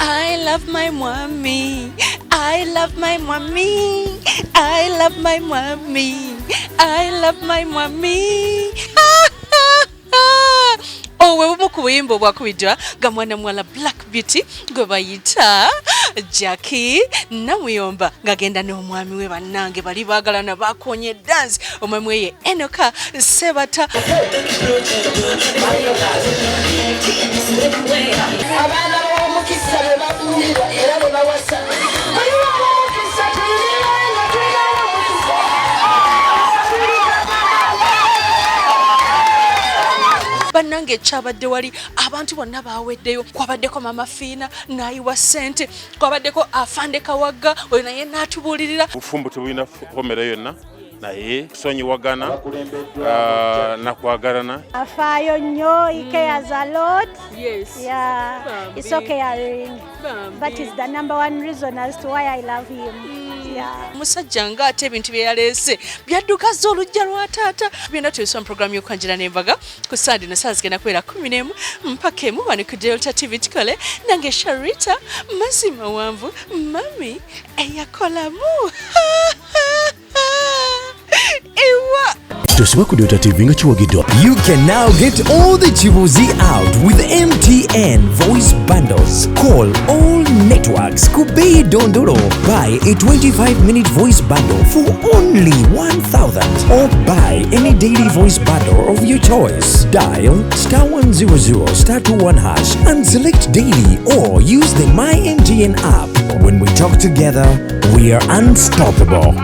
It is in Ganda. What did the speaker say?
I love my mommy. I love my mommy. I love my mommy. I love my mommy. Owe bumu ku buyimba bwakubiddwa ga mwana mwala Black Beauty gwe bayita Jackie Namuyomba ng'agenda n'omwami we bannange bali baagalana bakonye dance omwami we ye Enock Ssebatta. Bannange kyabadde wali abantu bonna baaweddeyo, kwabaddeko mama Fiina n'ayiwa ssente, kwabaddeko afande Kawagga oyo naye n'atubuulirira. Bufumbo tebulina komera yonna naye tusonyiwagana nakwagalana. Afaayo nnyo, he cares a lot. Yes. Yeah, Bambi. it's so caring. Bambi. That is the number one reason as to why I love him. Yeah. Musajja ng'ate ebintu bye yaleese byaddukaza oluggya lwa taata. Byonna tuyisa mu programu y'okwanjira n'embaga ku Sande na saa zigenda kubeera 11 mpaka emu wano ku Delta TV tukole nange Sharita mazima wanvu mami eyakolamu. Ewa. Tosubira ku Delta TV nga kiwagiddwa. You can now get all the Chibuzi out with MTN voice bundles. Call all networks ku bei dondoro. Buy a 25-minute voice bundle for only 1,000 or buy any daily voice bundle of your choice. Dial *100 *21# and select daily or use the My MTN app. When we talk together, we are unstoppable.